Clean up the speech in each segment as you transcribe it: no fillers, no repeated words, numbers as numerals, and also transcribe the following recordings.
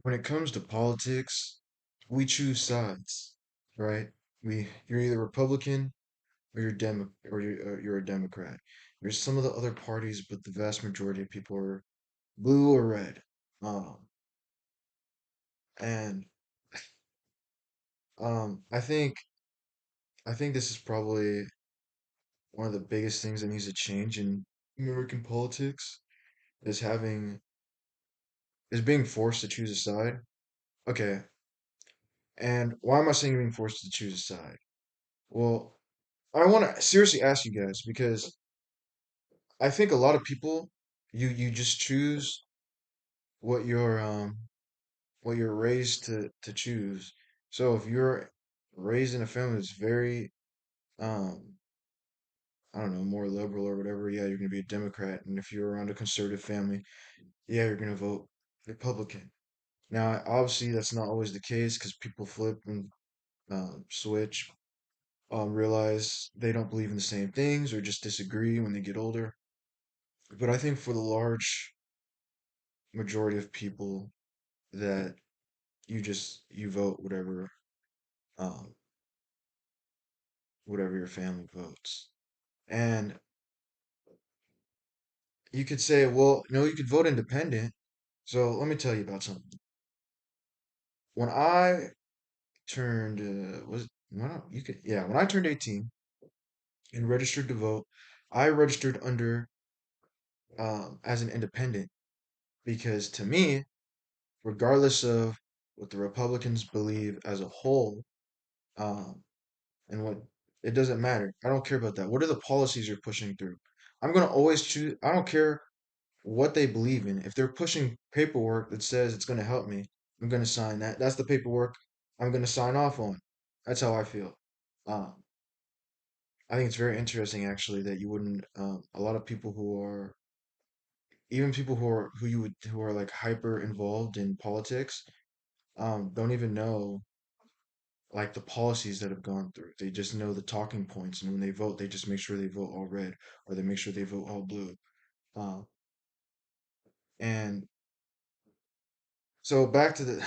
when it comes to politics, we choose sides, right? You're either Republican or you're a Democrat. There's some of the other parties, but the vast majority of people are blue or red. Um, and I think this is probably one of the biggest things that needs to change in American politics is being forced to choose a side. Okay, and why am I saying being forced to choose a side? Well, I want to seriously ask you guys because I think a lot of people you just choose what you're raised to choose. So if you're raised in a family that's very um I don't know, more liberal or whatever, yeah, you're going to be a Democrat. And if you're around a conservative family, yeah, you're going to vote Republican. Now, obviously, that's not always the case because people flip and switch, realize they don't believe in the same things or just disagree when they get older. But I think for the large majority of people that you vote um whatever your family votes. And you could say, well, no, you could vote independent. So let me tell you about something. When I turned was when I, you could yeah when I turned 18 and registered to vote, I registered under as an independent because to me, regardless of what the Republicans believe as a whole, um, and what it doesn't matter. I don't care about that. What are the policies you're pushing through? I'm gonna always choose. I don't care what they believe in. If they're pushing paperwork that says it's gonna help me, I'm gonna sign that. That's the paperwork I'm gonna sign off on. That's how I feel. Um, I think it's very interesting actually that you wouldn't a lot of people who are even people who are like hyper involved in politics don't even know like the policies that have gone through. They just know the talking points, and when they vote, they just make sure they vote all red or they make sure they vote all blue. Uh, and so back to the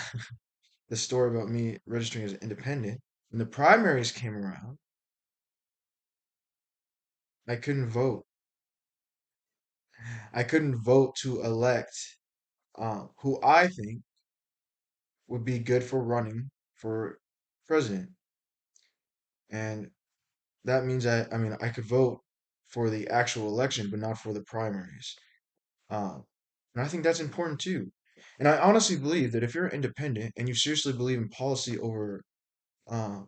the story about me registering as an independent. When the primaries came around, I couldn't vote. I couldn't vote to elect who I think would be good for running for president. And that means I mean, I could vote for the actual election, but not for the primaries. And I think that's important too. And I honestly believe that if you're independent and you seriously believe in policy over, uh,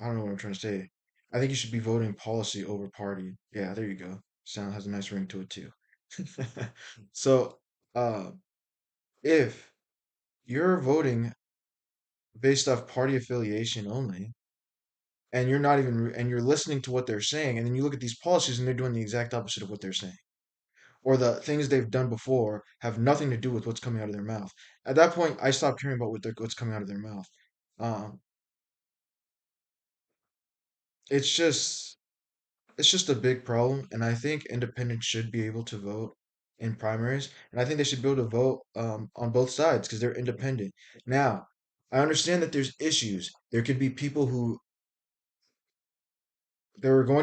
I don't know what I'm trying to say. I think you should be voting policy over party. Yeah, there you go. Sound has a nice ring to it too. So, uh, if you're voting based off party affiliation only, and you're not even and you're listening to what they're saying, and then you look at these policies and they're doing the exact opposite of what they're saying, or the things they've done before have nothing to do with what's coming out of their mouth. At that point, I stopped caring about what's coming out of their mouth. Um, it's just it's just a big problem, and I think independents should be able to vote in primaries, and I think they should be able to vote on both sides because they're independent. Now, I understand that there's issues. There are going to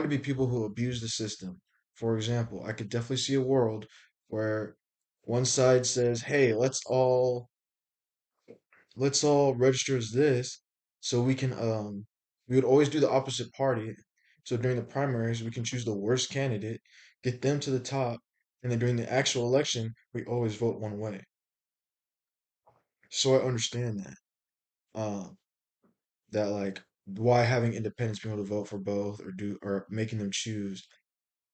be people who abuse the system. For example, I could definitely see a world where one side says, "Hey, let's all register as this so we would always do the opposite party. So during the primaries, we can choose the worst candidate, get them to the top, and then during the actual election, we always vote one way." So I understand that. Um, that like why having independents being able to vote for both or making them choose.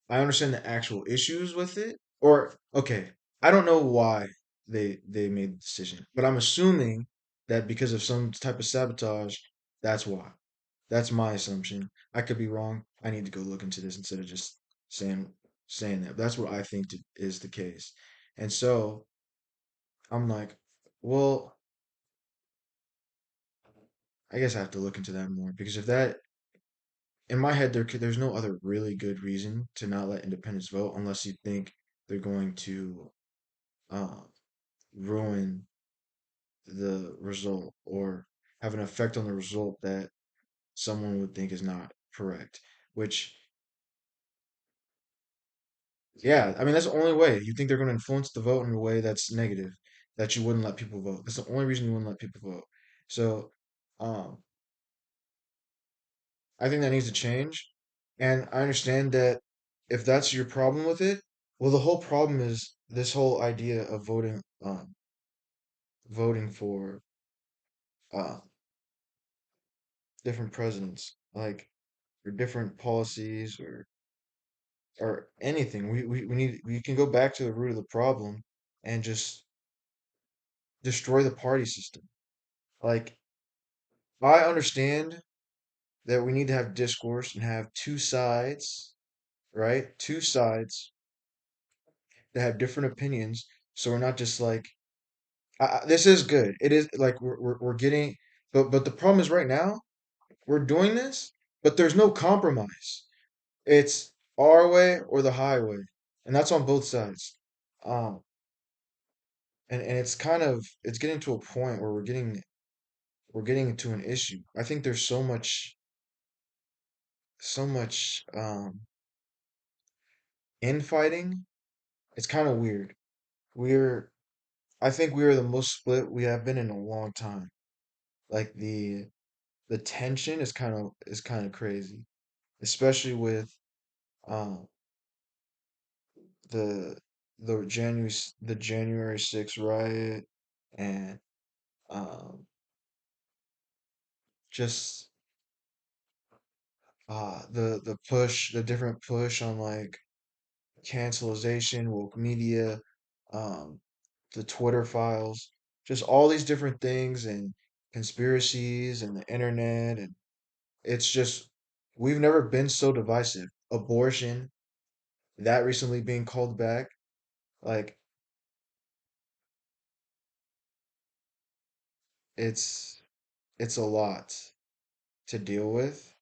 I understand the actual issues with it. Or okay, I don't know why they made the decision, but I'm assuming that because of some type of sabotage, that's why. That's my assumption. I could be wrong. I need to go look into this instead of just saying saying that. That's what I think is the case. And so I'm like, well, I guess I have to look into that more because if that in my head there's no other really good reason to not let independents vote unless you think they're going to uh, ruin the result or have an effect on the result that someone would think is not correct. Which, yeah, I mean, that's the only way. You think they're going to influence the vote in a way that's negative, that you wouldn't let people vote. That's the only reason you wouldn't let people vote. So, um, I think that needs to change. And I understand that if that's your problem with it, well, the whole problem is this whole idea of voting for uh, different presidents, like or different policies or anything. We can go back to the root of the problem and just destroy the party system. Like I understand that we need to have discourse and have two sides, right? Two sides that have different opinions, so we're not just like this is good. It is like we're getting, but the problem is right now we're doing this, but there's no compromise. It's our way or the highway, and that's on both sides. Um, and it's kind of it's getting to a point where we're getting into an issue. I think there's so much infighting. It's kind of weird. We're I think we are the most split we have been in a long time. Like the tension is kind of crazy, especially with um the the January 6th riot and um just the different push on like cancelization, woke media, um, the Twitter files, just all these different things and conspiracies and the internet. And it's just, we've never been so divisive. Abortion, that recently being called back, like, it's, it's a lot to deal with.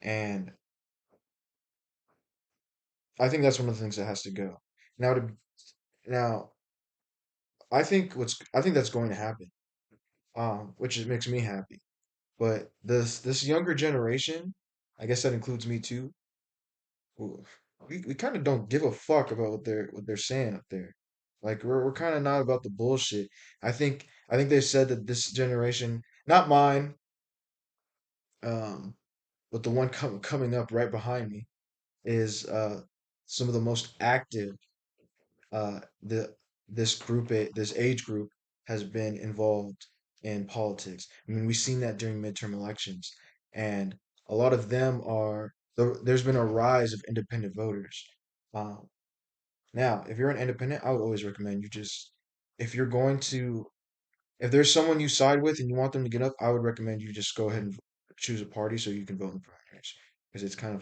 And I think that's one of the things that has to go. Now, now, I think that's going to happen, makes me happy. But this younger generation, I guess that includes me too, who- we kind of don't give a fuck about what they're saying up there. Like we're kind of not about the bullshit. I think they said that this generation, not mine, um, but the one coming up right behind me is some of the most active the this age group has been involved in politics. I mean, we've seen that during midterm elections, and a lot of them there's been a rise of independent voters. Um, Now, if you're an independent, I would always recommend you just if you're going to if there's someone you side with and you want them to get up, I would recommend you just go ahead and choose a party so you can vote in the primaries because it's kind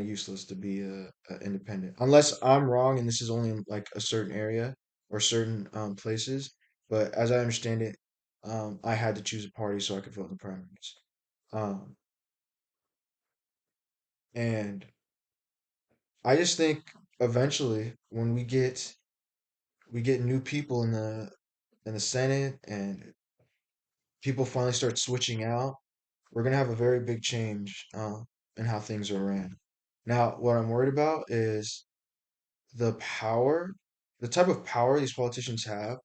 of useless to be a independent unless I'm wrong and this is only in like a certain area or certain places. But as I understand it, I had to choose a party so I could vote in the primaries. Um, and I just think eventually when we get new people in the Senate and people finally start switching out, we're gonna have a very big change in how things are ran. Now, what I'm worried about is the power, the type of power these politicians have,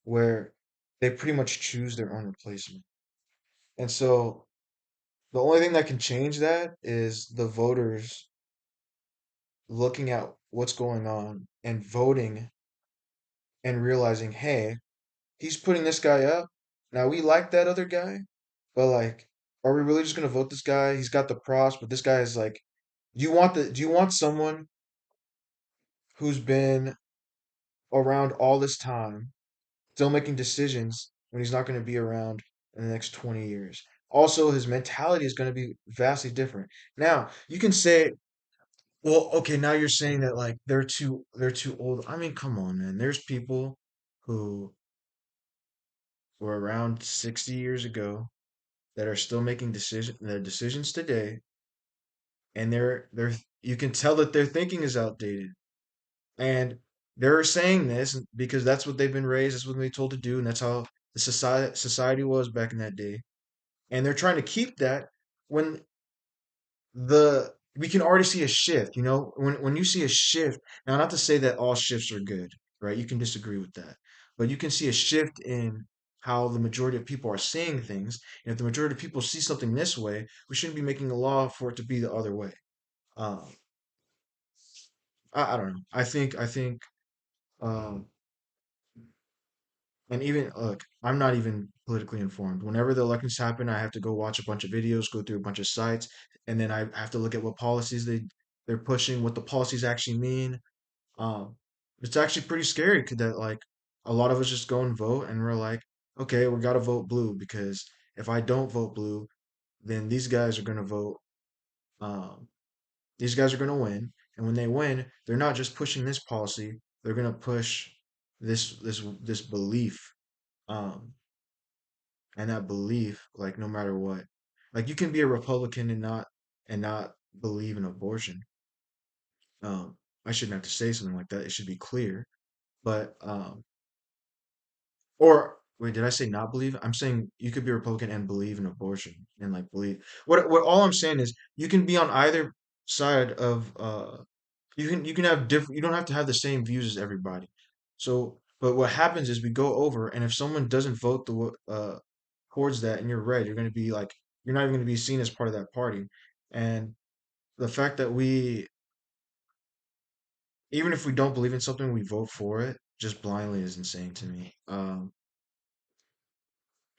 where they pretty much choose their own replacement. And so the only thing that can change that is the voters looking at what's going on and voting and realizing, hey, he's putting this guy up. Now we like that other guy, but like, are we really just gonna vote this guy? He's got the props, but this guy is like, do you want someone who's been around all this time still making decisions when he's not going to be around in the next 20 years. Also, his mentality is going to be vastly different. Now, you can say, well, okay, now you're saying that like they're too old. I mean, come on, man. There's people who were around 60 years ago that are still making decisions today, and they're you can tell that their thinking is outdated. And they're saying this because that's what they've been raised, that's what they've been told to do, and that's how the society was back in that day. And they're trying to keep that when the we can already see a shift, when you see a shift. Now, not to say that all shifts are good, right? You can disagree with that, but you can see a shift in how the majority of people are seeing things. And if the majority of people see something this way, we shouldn't be making a law for it to be the other way. um I don't know. I think um and even look, I'm not even politically informed. Whenever the elections happen, I have to go watch a bunch of videos, go through a bunch of sites, and then I have to look at what policies they're pushing, what the policies actually mean. Um, it's actually pretty scary, 'cause that like a lot of us just go and vote, and we're like, okay, we gotta vote blue because if I don't vote blue, then these guys are gonna vote. Um, these guys are gonna win, and when they win, they're not just pushing this policy; they're gonna push this belief. Um, and that belief, like no matter what, like you can be a Republican and not believe in abortion. Um, I shouldn't have to say something like that. It should be clear. But or wait, did I say not believe? I'm saying you could be a Republican and believe in abortion and like believe. What all I'm saying is you can be on either side of you can have different. You don't have to have the same views as everybody. So, but what happens is we go over, and if someone doesn't vote towards that, and you're red, you're going to be like you're not even going to be seen as part of that party. And the fact that even if we don't believe in something, we vote for it just blindly is insane to me.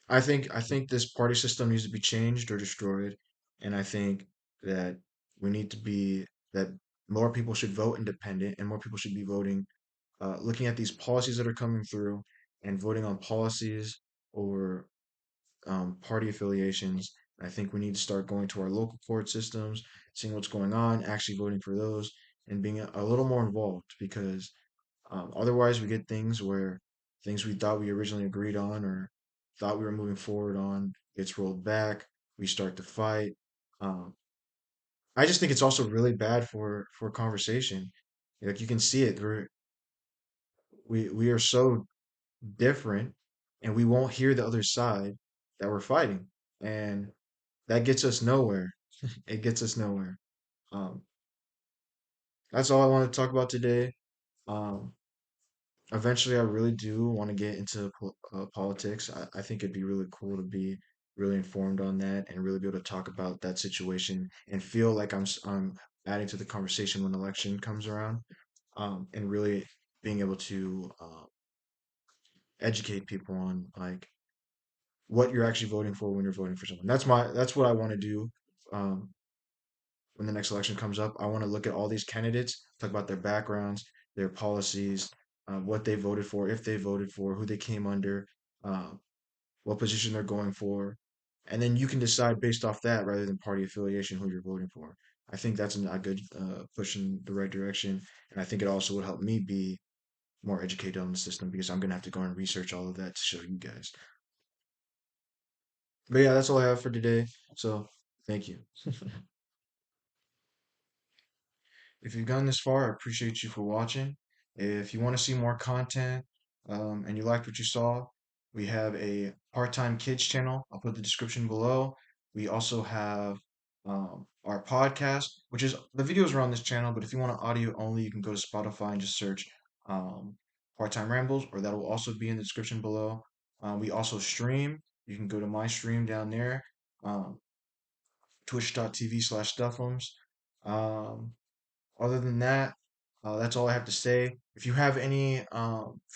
I think this party system needs to be changed or destroyed, and I think that we need to be that more people should vote independent, and more people should be voting, looking at these policies that are coming through, and voting on policies or party affiliations. I think we need to start going to our local court systems, seeing what's going on, actually voting for those, and being a little more involved because otherwise we get things where things we thought we originally agreed on or thought we were moving forward on gets rolled back. We start to fight. Um, I just think it's also really bad for conversation. Like you can see it. We are so different, and we won't hear the other side that we're fighting, and that gets us nowhere. It gets us nowhere. Um, that's all I want to talk about today. Um, Eventually, I really do want to get into politics. I think it'd be really cool to be really informed on that and really be able to talk about that situation and feel like I'm adding to the conversation when election comes around. And really being able to educate people on like what you're actually voting for when you're voting for someone. That's what I want to do. Um, when the next election comes up. I want to look at all these candidates, talk about their backgrounds, their policies, what they voted for, if they voted for, who they came under, uh, what position they're going for, and then you can decide based off that rather than party affiliation who you're voting for. I think that's a good push in the right direction, and I think it also would help me be more educated on the system because I'm gonna have to go and research all of that to show you guys. But yeah, that's all I have for today. So thank you. If you've gotten this far, I appreciate you for watching. If you want to see more content and you liked what you saw, we have a part-time kids channel. I'll put the description below. We also have our podcast, which is the videos are on this channel, but if you want audio only, you can go to Spotify and just search um, part-time rambles, or that will also be in the description below. We also stream. You can go to my stream down there, um, twitch.tv/stuffums. Um, Other than that, that's all I have to say. If you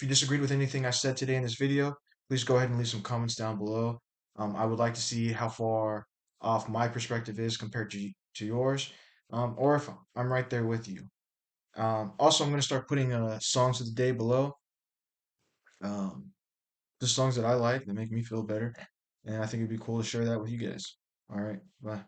disagreed with anything I said today in this video, please go ahead and leave some comments down below. I would like to see how far off my perspective is compared to yours, or if I'm right there with you. Also, I'm going to start putting songs of the day below, um, just songs that I like that make me feel better, and I think it'd be cool to share that with you guys. All right, bye.